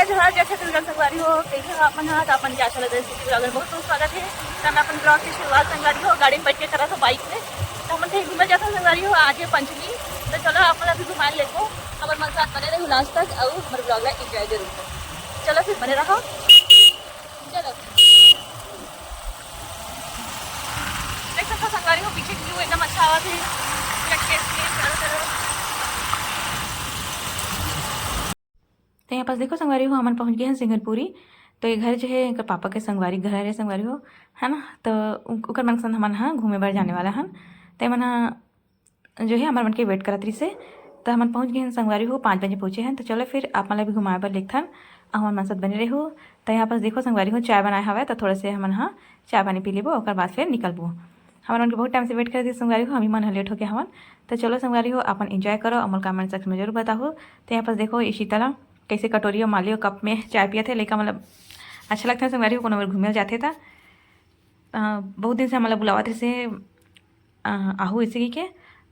जहाँ जैसे तुलगन संगवारी हो कैसे हो अपन हाँ तो अपन क्या चला अगर बहुत बहुत स्वागत है तो मैं अपन ब्लॉग की शुरुआत संगवारी हो गाड़ी में बैठ के करा था बाइक में तो हम कहीं घूमने जाता संगवारी हो आज है पंचमी तो चलो अपन अभी घुमा लेको हमारे मन साथ बने रहे लास्ट तक और हमारे ब्लॉग ला इंजॉय जरूर करो। चलो फिर बने रहो। चलो देख सकते संगवारी हो पीछे व्यू एकदम अच्छा आवाज है। तो यहाँ पास देखो संगवारी हो हमन पहुँच गए हैं सिंगनपुरी। तो ये घर जो है इनका पापा के संगवारी घर है संगवारी हो है ना। तो उनकर मन संग हमन हाँ घूमे बार जाने वाला हन तो मन जो है हमारे मन के वेट करत रही से तो हमन पहुँच गए हैं संगवारी हो 5 बजे पहुँचे हैं। तो चलो फिर आप मतलब भी घुमाए बर लेथन हमारे मन साथ बने रहो। तो यहाँ पास देखो संगवारी हो चाय बनाए हवा तो थोड़ा से हमन हाँ चाय पानी पी लेबो और बाद फिर निकलबो। हमारे मन के बहुत टाइम से वेट कर दी संगवारी हो हम ही मन लेट हो गया हवन। तो चलो संगवारी हो अपन एंजॉय करो अमल कमेंट सेक्शन में जरूर बताओ। तो यहाँ पास देखो ये शीतला कैसे कटोरी और माली और कप में चाय पिया थे लेकिन मतलब अच्छा लगता है संगवारी हो कोनो बार घूमे जाते था बहुत दिन से मतलब बुलावा थे से आहू इसी के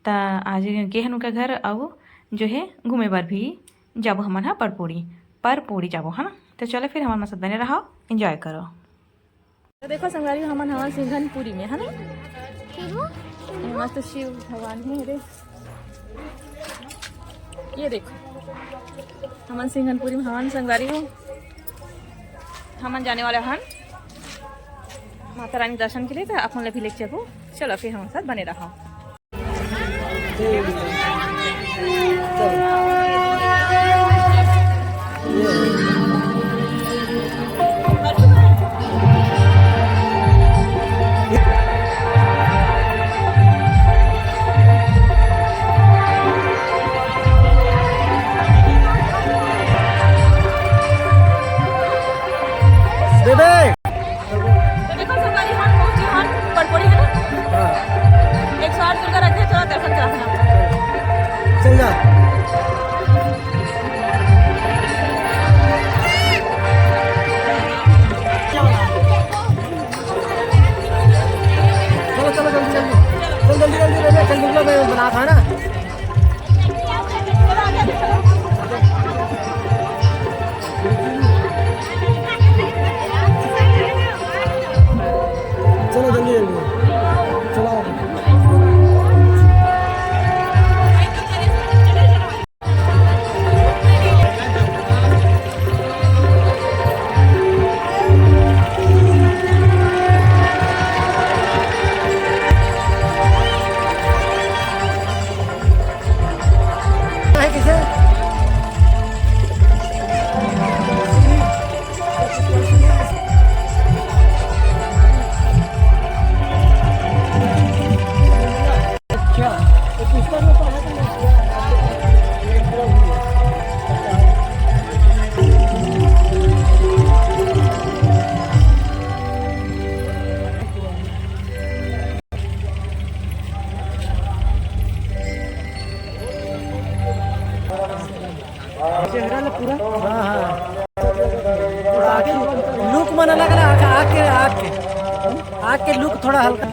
तो आज गे हन उनका घर आओ जो है घूमे बार भी जब हमन हाँ परपोड़ी जाबो है ना। तो चलो फिर हमारे साथ बने रहो एंजॉय करो। तो देखो संगवारी हमन हवा सिंघनपुरी में है ना मस्त शिव भगवान है रे ये देखो हमन सिंघनपुरी में हवन संगवारी हो हमन जाने वाले हन माता रानी दर्शन के लिए तो अपन भी लेके चलो। चलो फिर हमारे साथ बने रहो। बना था ना चलो जल्दी जल्दी चलो। पूरा लुक मना लग रहा है आग के लुक थोड़ा हल्का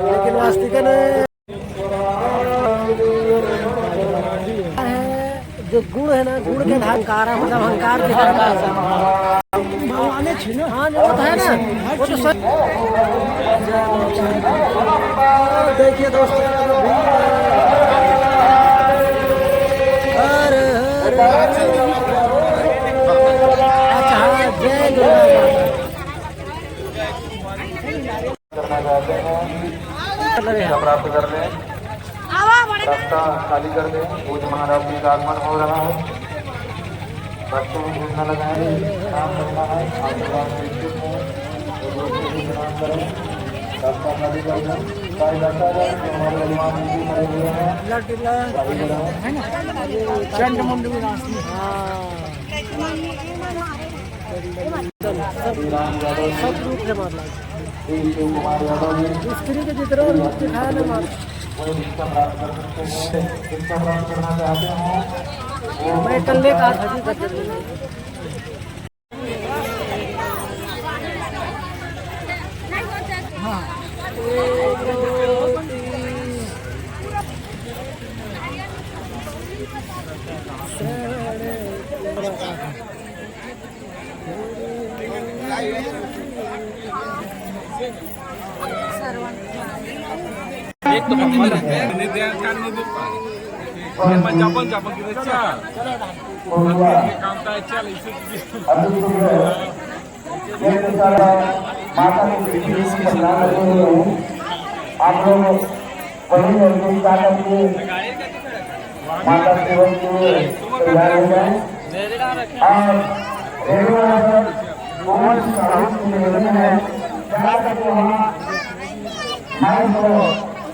लेकिन वास्तिका ने जो गुड़ है ना गुड़ के अहंकार मतलब अहंकार के हाँ जो है ना वो तो देखिए दोस्तों अच्छा जय दुर्गा प्राप्त कर ले रास्ता खाली कर दे। पूज महाराज जी का आगमन हो रहा है। बच्चों में भूख न लगाए काम करना है आशीर्वाद करें रास्ता खाली कर दें। सारी रास्ता हमारे भगवान जी मरे हुए हैं सब रूप है मतलब श्री शिव कुमार यादव जी स्त्री के जितना रूप दिखाया ना मार वो शिक्षा प्राप्त कर सकते हैं। शिक्षा प्राप्त करना चाहते हैं वो मैं कल लेकर आता हूँ बच्चे Cabang kita cal. Kamu tak cal itu. ये बेचारा माता की बेटी की बना रहे हैं। आप लोग वही लड़के का करके माता सेवन के लिए तैयार हो जाए और रेगुलर बहुत साहस की निवेदन है जहाँ तक वहाँ माइक को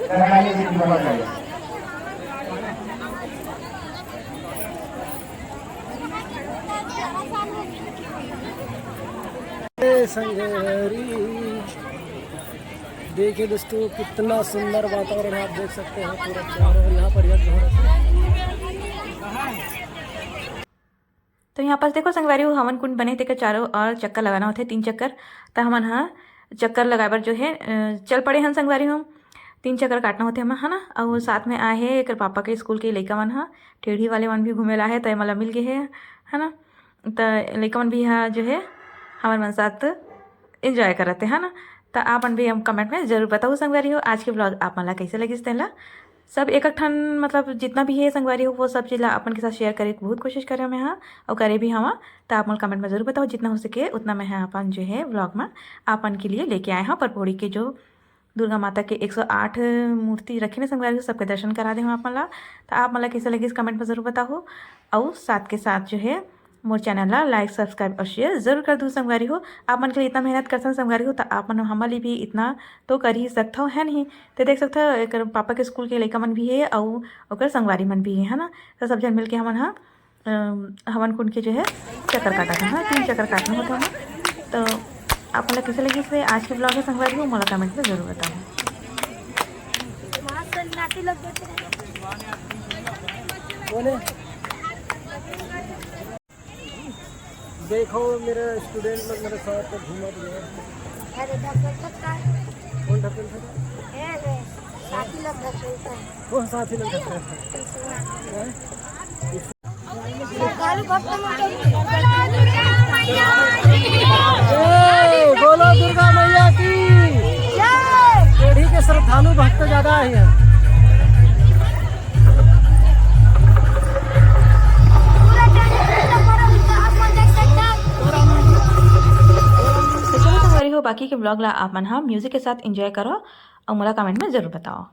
कराने की जरूरत है। संगरी देखिए दोस्तों कितना सुंदर वातावरण आप देख सकते हैं पूरा चारों ओर यहाँ पर यज्ञ हो रहा है। तो यहाँ पास देखो संगवारी वो हवन कुंड बने थे चारों और चक्कर लगाना होते 3 चक्कर। तो हमन हाँ चक्कर लगाए बर जो है चल पड़े हैं संगवारी हम 3 चक्कर काटना होते हम है ना। और साथ में आए है एक पापा के स्कूल के लइका मन हाँ टेढ़ी वाले मन भी घूमे ला है तो मतलब मिल गए है ना। तो लइका मन भी यहाँ जो है हमारे मन साथ एंजॉय करते हैं ना। तो आप भी हम कमेंट में ज़रूर बताओ संगवारी हो आज के ब्लॉग आप मन ला कैसे लगी तेला सब एक ठन मतलब जितना भी है संगवारी हो वो सब चीज़ अपन के साथ शेयर करे बहुत कोशिश करें मैं हाँ और करे भी हाँ। तो आप मन कमेंट में ज़रूर बताओ जितना हो सके उतना मैं अपन जो है ब्लॉग में अपन के लिए लेके आए हैं। परपोड़ी के जो दुर्गा माता के 108 मूर्ति रखी ने संगवारी हो सबके दर्शन करा दे हम आप मन ला। तो आप मन ला कैसे लगी इस कमेंट में ज़रूर बताओ और साथ के साथ जो है मोर चैनल ला लाइक सब्सक्राइब और शेयर जरूर कर दूँ संगवारी हो। आप मन के लिए इतना मेहनत करते संगवारी हो तो आप मन हमारे भी इतना तो कर ही सकते हो है नहीं। तो देख सकते हो एक पापा के स्कूल के लड़का मन भी है और संगवारी मन भी है ना। तो सब जन मिल के हमन हाँ हवन कुंड के जो है चक्कर काटा था हाँ 3 चक्कर काटना होता है। तो आप मतलब कैसे लगी इसे आज के ब्लॉग में संगवारी हो मोला कमेंट में ज़रूर बताओ। देखो मेरे स्टूडेंट लोग मेरे साथ तो घूमा दिए। अरे कौन ढकल था? साथी लोग ढकलता है। कौन साथी लोग ढकल बोलो दुर्गा मैया की टेढ़ी के श्रद्धालु भक्त ज्यादा है। हो बाकी के ब्लॉग ला आप मन हाँ म्यूजिक के साथ एंजॉय करो और मोला कमेंट में ज़रूर बताओ।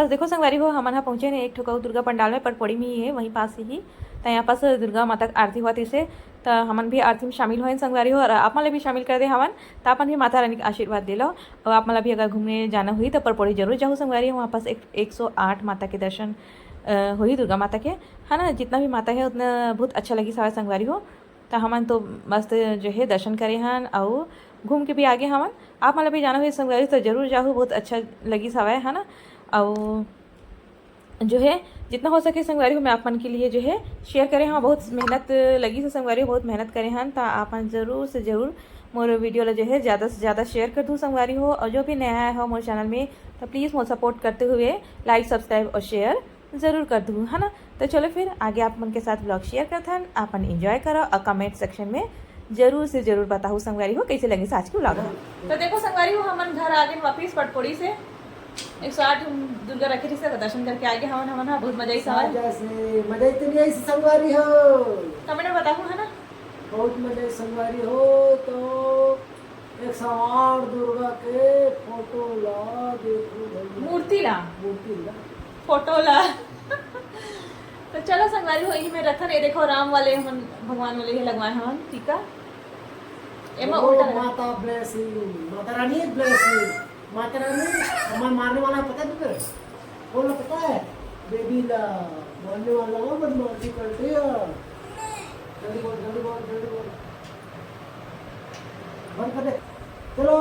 पास देखो संगवारी हो हमन यहाँ पहुँचे ने एक ठोका दुर्गा पंडाल में पड़पोड़ी में ही है वहीं पास ही तो यहाँ पास दुर्गा माता का आरती हुआ इसे तो हमन भी आरती में शामिल हो संगवारी हो और आप मन भी शामिल कर दे हमन तो अपन भी माता रानी का आशीर्वाद दे लो और आप मन भी अगर घूमने जाना हुई तो पड़पोड़ी जरूर जाओ संगवारी हो। वहाँ पास 108 माता के दर्शन हुई दुर्गा माता के है ना। जितना भी माता है उतना बहुत अच्छा लगी सारा संगवारी हो। तो हमन तो मस्त जो है दर्शन करे हन और घूम के भी आगे हमन आप मतलब भी जाना हुई संगवारी तो जरूर जाओ बहुत अच्छा लगी सवाए है ना। और जो है जितना हो सके संगवारी हो मैं आप मन के लिए जो है शेयर करें हाँ बहुत मेहनत लगी से संगवारी हो बहुत मेहनत करें हन तो आप ज़रूर से ज़रूर मोर वीडियो जो है ज़्यादा से ज़्यादा शेयर कर दूँ संगवारी हो। और जो भी नया आया हो मोर चैनल में तो प्लीज़ मोर सपोर्ट करते हुए लाइक सब्सक्राइब और शेयर ज़रूर कर दूँ है ना। तो चलो फिर आगे आप मन के साथ ब्लॉग शेयर करते हैं अपन एंजॉय करो और कमेंट सेक्शन में जरूर से जरूर बताओ संगवारी हो कैसे लगे आज की ब्लॉग। तो देखो संगवारी हो हमन घर आ गए वापिस पटपोड़ी से 108 दुर्गा रखी थी से दर्शन करके आगे हमन हाँ बहुत मजा ही सवाल जैसे मजा इतनी आई संगवारी हो कमेंट में बताऊँ है ना बहुत मजा संगवारी हो। तो 108 दुर्गा के फोटो ला देखो मूर्ति ला फोटो ला तो चलो संगवारी हो यही में रखन ये देखो राम वाले हम भगवान वाले ही लगवाए हम टीका एमा उल्टा लगा। माता ब्लेसिंग माता रानी ब्लेसिंग माता रानी हमारे मारने वाला पता है तुझे कौन पता है बेबी ला मारने वाला वो बदमाशी करती है जल्दी बोल बंद कर दे चलो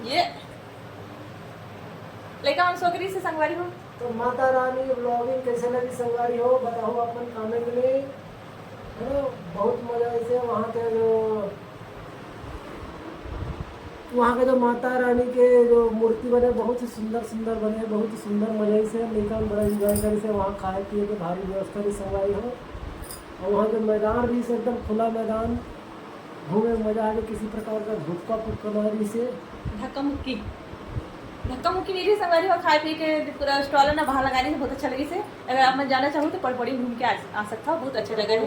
ये लेकिन हम सोकरी से संगवारी हो। तो माता रानी ब्लॉगिंग कैसे लगी संगवारी हो बताओ अपन कमेंट में है ना। बहुत मजा ऐसे वहाँ के जो माता रानी के जो मूर्ति बने बहुत ही सुंदर बने बहुत ही सुंदर मजा से लेकर बड़ा इंजॉय करे से वहाँ खाए पिए के भारी व्यवस्था भी संगवारी हो। और वहाँ के मैदान भी से एकदम खुला मैदान घूमे मजा आ गया किसी प्रकार का धुक्का पुक्का मारी से धक्का मुक्की नहीं रही संगवारी हो खाए पी के पूरा स्टॉल है ना बाहर लगाने से बहुत अच्छा लगी से। अगर आप मैं जाना चाहो तो पड़पोड़ी घूम के आ सकता हो बहुत अच्छा जगह है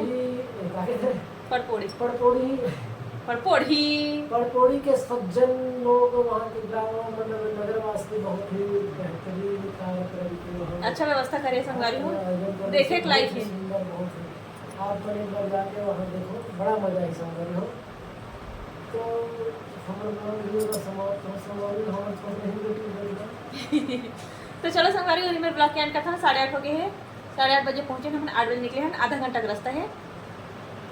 पड़पोड़ी के सज्जन लोग वहाँ के मतलब नगरवासी बहुत ही बेहतरीन कार्यक्रम अच्छा व्यवस्था करे संगवारी हो देखे के लायक है सुंदर बहुत है। आप एक बार जाके वहाँ देखो बड़ा मजा है संगवारी हो। तो तो चलो संगवारी हो मेरे ब्लॉग के एंड का था 8:30 हो गए हैं 8:30 बजे पहुँचे हम 8 बजे निकले हैं आधा घंटा का रास्ता है।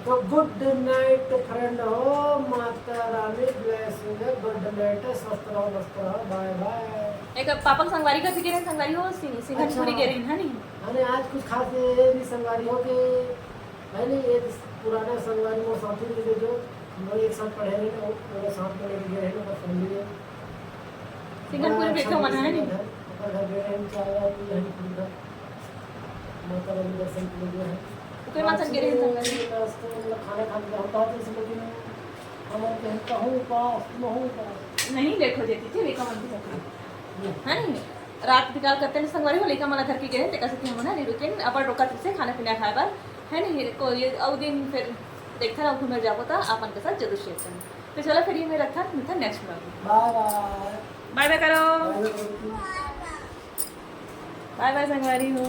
तो गुड नाइट फ्रेंड हो Mata Rani blessing good night स्वस्थ रहो मस्त रहो बाय बाय। एक पापा संगवारी का फिक्र है संगवारी हो सिंघनपुरी के रही है नहीं अरे आज कुछ खास ये भी संगवारी हो के मैंने ये पुराना संगवारी वो साथी मिले जो हम एक साथ पढ़े हैं ना वो साथ में लेके गए हैं ना फैमिली है सिंघनपुरी देखो मना है नहीं ऊपर घर गए हैं चाय यही पूरा माता रानी दर्शन के लिए है कोई माता गिरे हैं संगवारी खाना खाने होता है इसलिए लेकिन हमारे कहता हूँ पास नहीं लेट हो जाती थी लेका मन की सकती है नहीं रात निकाल करते हैं संगवारी हो लेका मना घर की गए थे कैसे हम ना लेकिन अपन रोका से खाना पीना खाए बार है नहीं को ये और दिन फिर देखता रहो घूमने जाओ तो अपन के साथ जरूर शेयर करें। तो चलो फिर ये मेरा रखा मिलता नेक्स्ट ब्लॉग बाय बाय करो बाय बाय संगवारी हो।